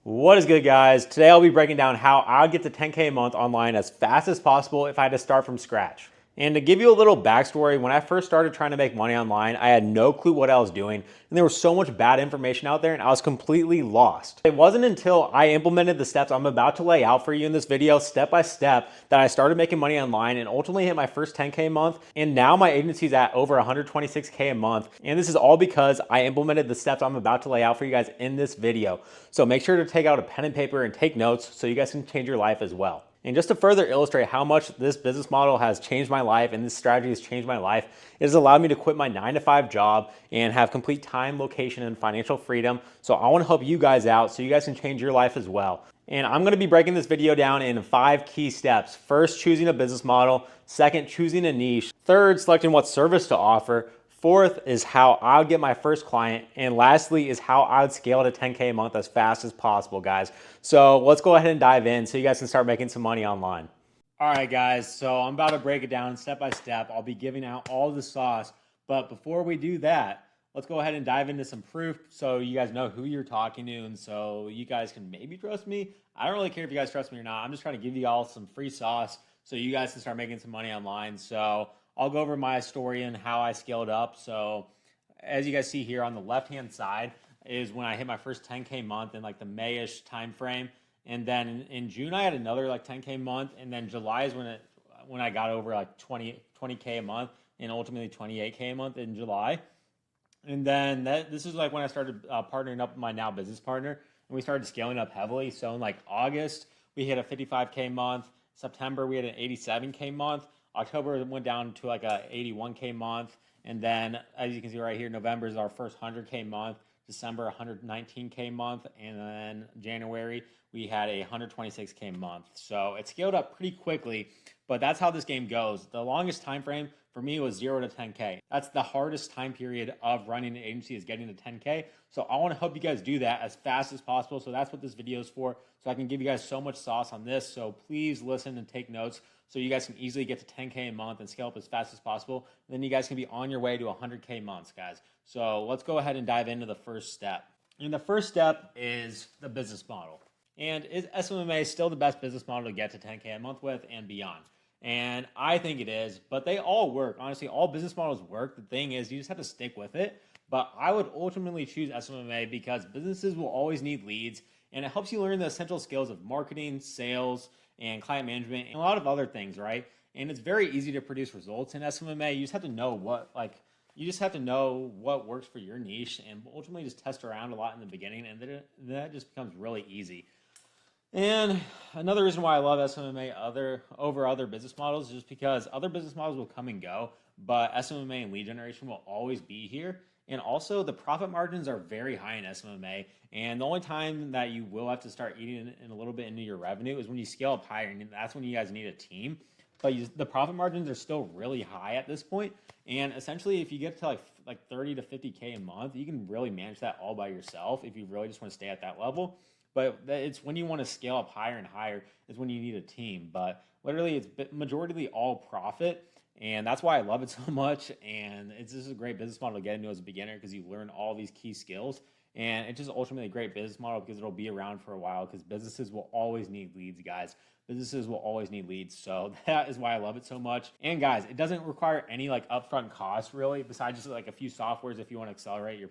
What is good, guys? Today I'll be breaking down how I'd get to 10K a month online as fast as possible if I had to start from scratch. And to give you a little backstory, when I first started trying to make money online, I had no clue what I was doing, and there was so much bad information out there, and I was completely lost. It wasn't until I implemented the steps I'm about to lay out for you in this video, step by step, that I started making money online and ultimately hit my first 10K a month. And now my agency's at over 126K a month. And this is all because I implemented the steps I'm about to lay out for you guys in this video. So make sure to take out a pen and paper and take notes so you guys can change your life as well. And just to further illustrate how much this business model has changed my life and this strategy has changed my life, it has allowed me to quit my 9-to-5 job and have complete time, location, and financial freedom. So I want to help you guys out so you guys can change your life as well. And I'm going to be breaking this video down in 5 key steps. First, choosing a business model. Second, choosing a niche. Third, selecting what service to offer. Fourth is how I would get my first client. And lastly is how I would scale to 10K a month as fast as possible, guys. So let's go ahead and dive in so you guys can start making some money online. All right, guys, so I'm about to break it down step by step. I'll be giving out all the sauce. But before we do that, let's go ahead and dive into some proof so you guys know who you're talking to and so you guys can maybe trust me. I don't really care if you guys trust me or not. I'm just trying to give you all some free sauce so you guys can start making some money online. So I'll go over my story and how I scaled up. So as you guys see here on the left-hand side is when I hit my first 10K month in like the May-ish time frame. And then in June, I had another like 10K month. And then July is when I got over like 20K a month and ultimately 28K a month in July. And then this is like when I started partnering up with my now business partner and we started scaling up heavily. So in like August, we hit a 55K month. September, we had an 87K month. October it went down to like a 81K month. And then as you can see right here, November is our first 100K month. December, 119K month. And then January, we had a 126K month. So it scaled up pretty quickly, but that's how this game goes. The longest time frame for me was 0 to 10K. That's the hardest time period of running an agency, is getting to 10K. So I want to help you guys do that as fast as possible. So that's what this video is for. So I can give you guys so much sauce on this. So please listen and take notes so you guys can easily get to 10K a month and scale up as fast as possible. And then you guys can be on your way to 100K months, guys. So let's go ahead and dive into the first step. And the first step is the business model. And is SMMA still the best business model to get to 10K a month with and beyond? And I think it is, but they all work. Honestly, all business models work. The thing is, you just have to stick with it. But I would ultimately choose SMMA because businesses will always need leads, and it helps you learn the essential skills of marketing, sales, and client management, and a lot of other things, right? And it's very easy to produce results in SMMA. You just have to know what works for your niche, and ultimately just test around a lot in the beginning, and then that just becomes really easy. And another reason why I love SMMA over other business models is just because other business models will come and go, but SMMA and lead generation will always be here. And also the profit margins are very high in SMMA. And the only time that you will have to start eating in a little bit into your revenue is when you scale up higher, and that's when you guys need a team. But the profit margins are still really high at this point. And essentially, if you get to like 30 to 50K a month, you can really manage that all by yourself if you really just want to stay at that level. But it's when you want to scale up higher and higher is when you need a team. But literally, it's majority all profit. And that's why I love it so much. And this is a great business model to get into as a beginner because you learn all these key skills. And it's just ultimately a great business model because it'll be around for a while because businesses will always need leads, guys. Businesses will always need leads. So that is why I love it so much. And guys, it doesn't require any like upfront costs really, besides just like a few softwares if you want to accelerate your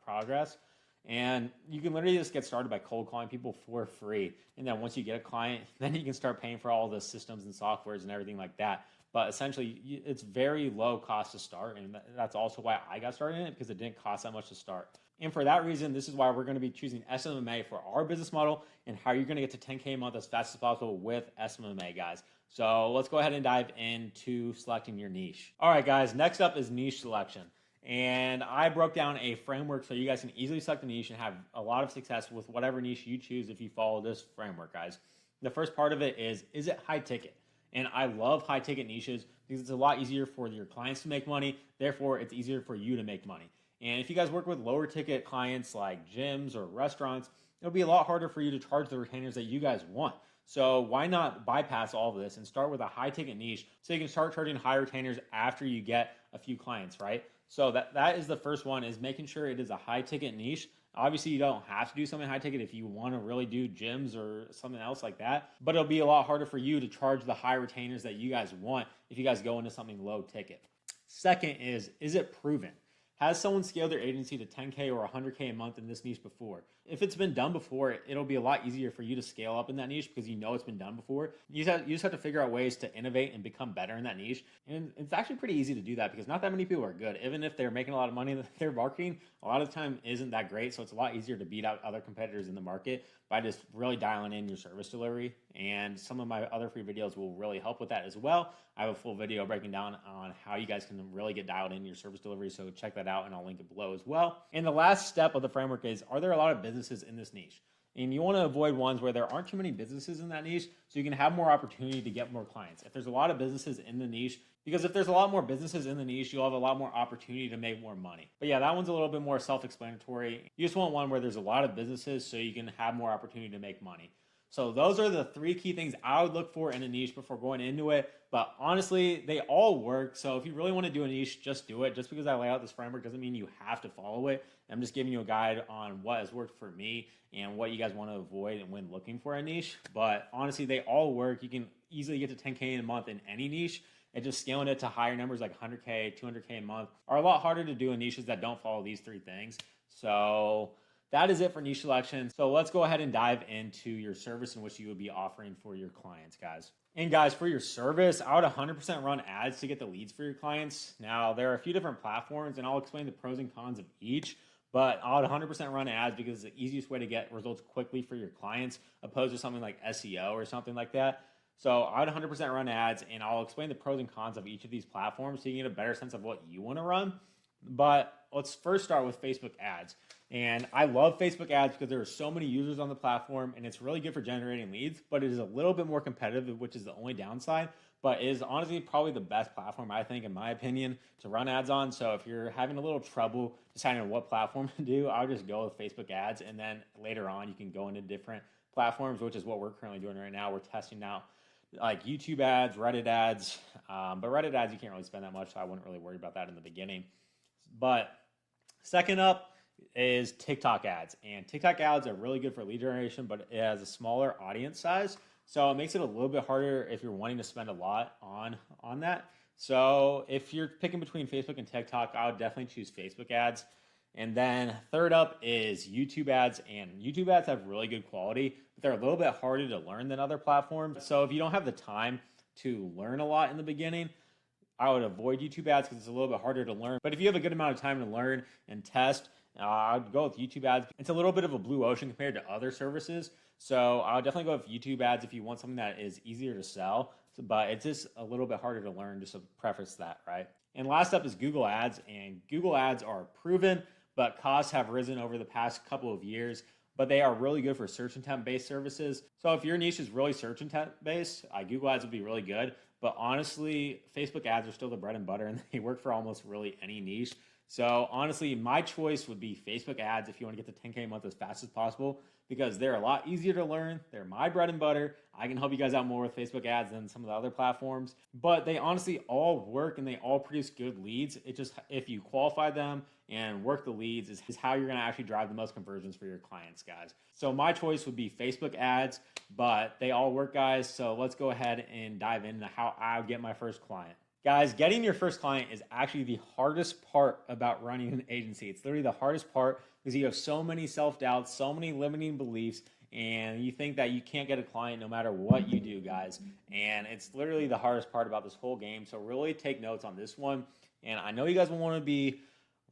progress. And you can literally just get started by cold calling people for free. And then once you get a client, then you can start paying for all the systems and softwares and everything like that. But essentially, it's very low cost to start. And that's also why I got started in it, because it didn't cost that much to start. And for that reason, this is why we're going to be choosing SMMA for our business model and how you're going to get to 10K a month as fast as possible with SMMA, guys. So let's go ahead and dive into selecting your niche. All right, guys, next up is niche selection. And I broke down a framework so you guys can easily select a niche and have a lot of success with whatever niche you choose if you follow this framework, guys. The first part of it is it high ticket? And I love high ticket niches because it's a lot easier for your clients to make money. Therefore, it's easier for you to make money. And if you guys work with lower ticket clients like gyms or restaurants, it'll be a lot harder for you to charge the retainers that you guys want. So why not bypass all of this and start with a high ticket niche so you can start charging high retainers after you get a few clients, right? So that is the first one, is making sure it is a high ticket niche Obviously, you don't have to do something high ticket if you want to really do gyms or something else like that, but it'll be a lot harder for you to charge the high retainers that you guys want if you guys go into something low ticket. Second is it proven? Has someone scaled their agency to 10K or 100K a month in this niche before? If it's been done before, it'll be a lot easier for you to scale up in that niche because you know it's been done before. You just have to figure out ways to innovate and become better in that niche. And it's actually pretty easy to do that because not that many people are good. Even if they're making a lot of money in their marketing, a lot of the time isn't that great. So it's a lot easier to beat out other competitors in the market by just really dialing in your service delivery. And some of my other free videos will really help with that as well. I have a full video breaking down on how you guys can really get dialed in your service delivery. So check that out and I'll link it below as well. And the last step of the framework is, are there a lot of businesses in this niche? And you want to avoid ones where there aren't too many businesses in that niche so you can have more opportunity to get more clients. If there's a lot of businesses in the niche, because if there's a lot more businesses in the niche, you'll have a lot more opportunity to make more money. But yeah, that one's a little bit more self-explanatory. You just want one where there's a lot of businesses so you can have more opportunity to make money. So those are the 3 key things I would look for in a niche before going into it. But honestly, they all work. So if you really want to do a niche, just do it. Just because I lay out this framework doesn't mean you have to follow it. I'm just giving you a guide on what has worked for me and what you guys want to avoid and when looking for a niche. But honestly, they all work. You can easily get to 10K in a month in any niche. And just scaling it to higher numbers like 100K, 200K a month are a lot harder to do in niches that don't follow these 3 things. So that is it for niche selection. So let's go ahead and dive into your service in which you would be offering for your clients, guys. And guys, for your service, I would 100% run ads to get the leads for your clients. Now, there are a few different platforms, and I'll explain the pros and cons of each. But I would 100% run ads because it's the easiest way to get results quickly for your clients, opposed to something like SEO or something like that. So I would 100% run ads, and I'll explain the pros and cons of each of these platforms so you can get a better sense of what you want to run. But let's first start with Facebook ads. And I love Facebook ads because there are so many users on the platform and it's really good for generating leads, but it is a little bit more competitive, which is the only downside, but it is honestly probably the best platform, I think, in my opinion, to run ads on. So if you're having a little trouble deciding on what platform to do, I would just go with Facebook ads. And then later on, you can go into different platforms, which is what we're currently doing right now. We're testing out like YouTube ads, Reddit ads, but Reddit ads, you can't really spend that much. So I wouldn't really worry about that in the beginning. But second up is TikTok ads. And TikTok ads are really good for lead generation, but it has a smaller audience size. So it makes it a little bit harder if you're wanting to spend a lot on that. So if you're picking between Facebook and TikTok, I would definitely choose Facebook ads. And then third up is YouTube ads. And YouTube ads have really good quality, but they're a little bit harder to learn than other platforms. So if you don't have the time to learn a lot in the beginning, I would avoid YouTube ads because it's a little bit harder to learn. But if you have a good amount of time to learn and test, I'd go with YouTube ads. It's a little bit of a blue ocean compared to other services. So I would definitely go with YouTube ads if you want something that is easier to sell, but it's just a little bit harder to learn, just to preface that, right? And last up is Google ads. And Google ads are proven, but costs have risen over the past couple of years. But they are really good for search intent based services. So if your niche is really search intent based, Google ads would be really good. But honestly, Facebook ads are still the bread and butter and they work for almost really any niche. So honestly, my choice would be Facebook ads if you want to get to 10K a month as fast as possible because they're a lot easier to learn. They're my bread and butter. I can help you guys out more with Facebook ads than some of the other platforms, but they honestly all work and they all produce good leads. It just, if you qualify them and work the leads is how you're going to actually drive the most conversions for your clients, guys. So my choice would be Facebook ads, but they all work, guys. So let's go ahead and dive into how I get my first client. Guys, getting your first client is actually the hardest part about running an agency. It's literally the hardest part because you have so many self-doubts, so many limiting beliefs, and you think that you can't get a client no matter what you do, guys. And it's literally the hardest part about this whole game. So really take notes on this one. And I know you guys will want to be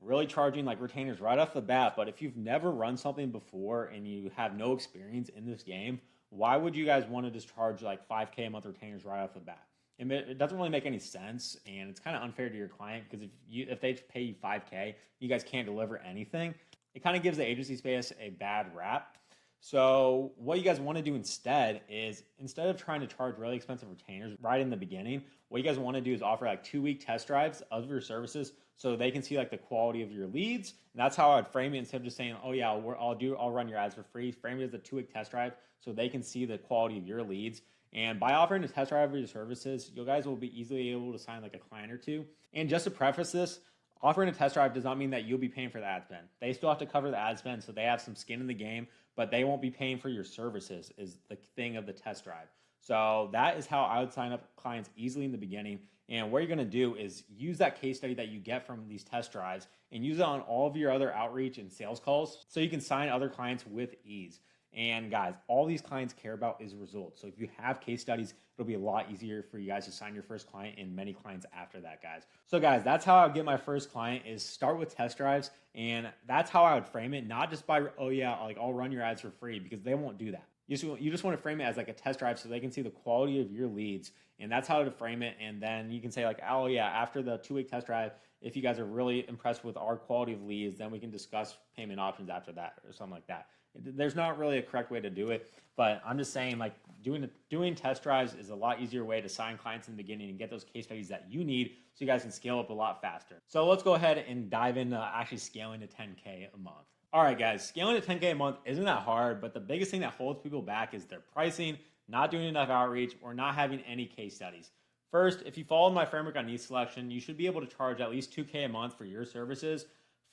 really charging like retainers right off the bat, but if you've never run something before and you have no experience in this game, why would you guys want to just charge like 5K a month retainers right off the bat? It doesn't really make any sense, and it's kind of unfair to your client because if they pay you 5K, you guys can't deliver anything. It kind of gives the agency space a bad rap. So what you guys want to do instead is, instead of trying to charge really expensive retainers right in the beginning, what you guys want to do is offer like 2-week test drives of your services so they can see like the quality of your leads. And that's how I'd frame it instead of just saying, oh yeah, I'll run your ads for free. Frame it as a 2-week test drive so they can see the quality of your leads. And by offering a test drive of your services, you guys will be easily able to sign like a client or two. And just to preface this, Offering a test drive does not mean that you'll be paying for the ad spend. They still have to cover the ad spend, so they have some skin in the game, but they won't be paying for your services is the thing of the test drive. So that is how I would sign up clients easily in the beginning. And what you're gonna do is use that case study that you get from these test drives and use it on all of your other outreach and sales calls so you can sign other clients with ease. And guys, all these clients care about is results. So if you have case studies, it'll be a lot easier for you guys to sign your first client and many clients after that, guys. So guys, that's how I would get my first client is start with test drives. And that's how I would frame it. Not just by, oh yeah, like I'll run your ads for free, because they won't do that. You just want to frame it as like a test drive so they can see the quality of your leads. And that's how to frame it. And then you can say like, oh yeah, after the 2-week test drive, if you guys are really impressed with our quality of leads, then we can discuss payment options after that or something like that. There's not really a correct way to do it, but I'm just saying like doing test drives is a lot easier way to sign clients in the beginning and get those case studies that you need so you guys can scale up a lot faster. So let's go ahead and dive into actually scaling to 10K a month. All right, guys, scaling to 10K a month isn't that hard, but the biggest thing that holds people back is their pricing, not doing enough outreach, or not having any case studies. First, if you follow my framework on niche selection, you should be able to charge at least 2K a month for your services.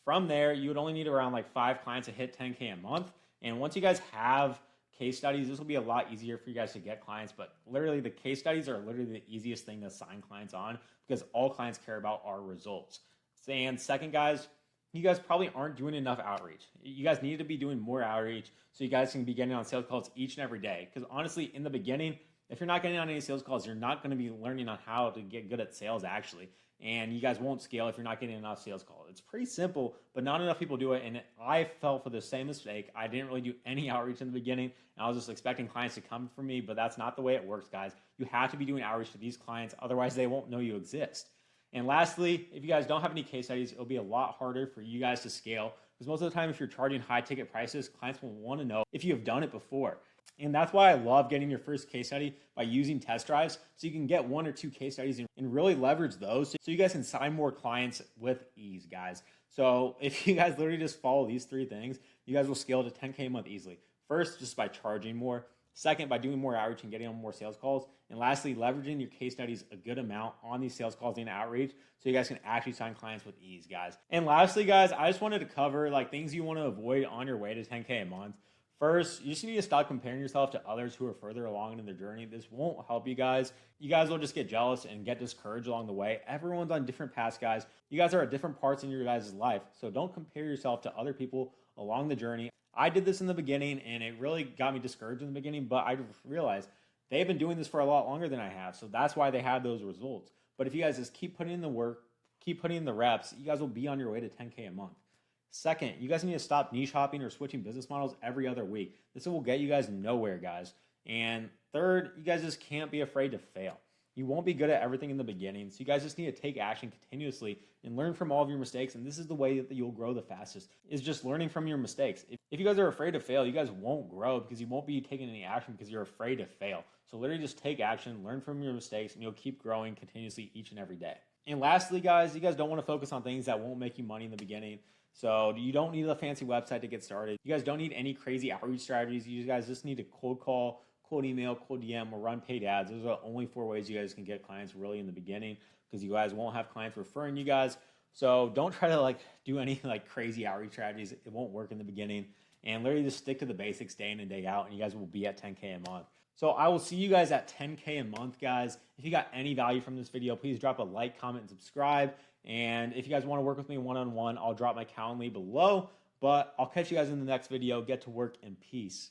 From there, you would only need around like 5 clients to hit 10K a month. And once you guys have case studies, this will be a lot easier for you guys to get clients. But literally, the case studies are literally the easiest thing to sign clients on because all clients care about are results. And second, guys, you guys probably aren't doing enough outreach. You guys need to be doing more outreach so you guys can be getting on sales calls each and every day. Because honestly, in the beginning, if you're not getting on any sales calls, you're not going to be learning on how to get good at sales actually. And you guys won't scale if you're not getting enough sales calls. It's pretty simple, but not enough people do it. And I fell for the same mistake. I didn't really do any outreach in the beginning. And I was just expecting clients to come from me, but that's not the way it works, guys. You have to be doing outreach to these clients. Otherwise, they won't know you exist. And lastly, if you guys don't have any case studies, it'll be a lot harder for you guys to scale because most of the time, if you're charging high ticket prices, clients will want to know if you have done it before. And that's why I love getting your first case study by using test drives so you can get 1 or 2 case studies and really leverage those so you guys can sign more clients with ease, guys. So if you guys literally just follow these 3 things, you guys will scale to 10K a month easily. First, just by charging more. Second, by doing more outreach and getting on more sales calls. And lastly, leveraging your case studies a good amount on these sales calls and outreach so you guys can actually sign clients with ease, guys. And lastly, guys, I just wanted to cover like things you want to avoid on your way to 10K a month. First, you just need to stop comparing yourself to others who are further along in their journey. This won't help you guys. You guys will just get jealous and get discouraged along the way. Everyone's on different paths, guys. You guys are at different parts in your guys' life. So don't compare yourself to other people along the journey. I did this in the beginning and it really got me discouraged in the beginning, but I realized they've been doing this for a lot longer than I have. So that's why they have those results. But if you guys just keep putting in the work, keep putting in the reps, you guys will be on your way to 10K a month. Second, you guys need to stop niche hopping or switching business models every other week. This will get you guys nowhere, guys. And third, you guys just can't be afraid to fail. You won't be good at everything in the beginning, so you guys just need to take action continuously and learn from all of your mistakes. And this is the way that you'll grow the fastest, is just learning from your mistakes. If you guys are afraid to fail, you guys won't grow because you won't be taking any action because you're afraid to fail. So literally just take action, learn from your mistakes, and you'll keep growing continuously each and every day. And lastly, guys, you guys don't want to focus on things that won't make you money in the beginning. So you don't need a fancy website to get started. You guys don't need any crazy outreach strategies. You guys just need to cold call, cold email, cold DM, or run paid ads. Those are the only 4 ways you guys can get clients really in the beginning because you guys won't have clients referring you guys. So don't try to do any crazy outreach strategies. It won't work in the beginning. And literally just stick to the basics day in and day out and you guys will be at 10K a month. So I will see you guys at 10K a month, guys. If you got any value from this video, please drop a like, comment, and subscribe. And if you guys want to work with me one-on-one, I'll drop my Calendly below. But I'll catch you guys in the next video. Get to work in peace.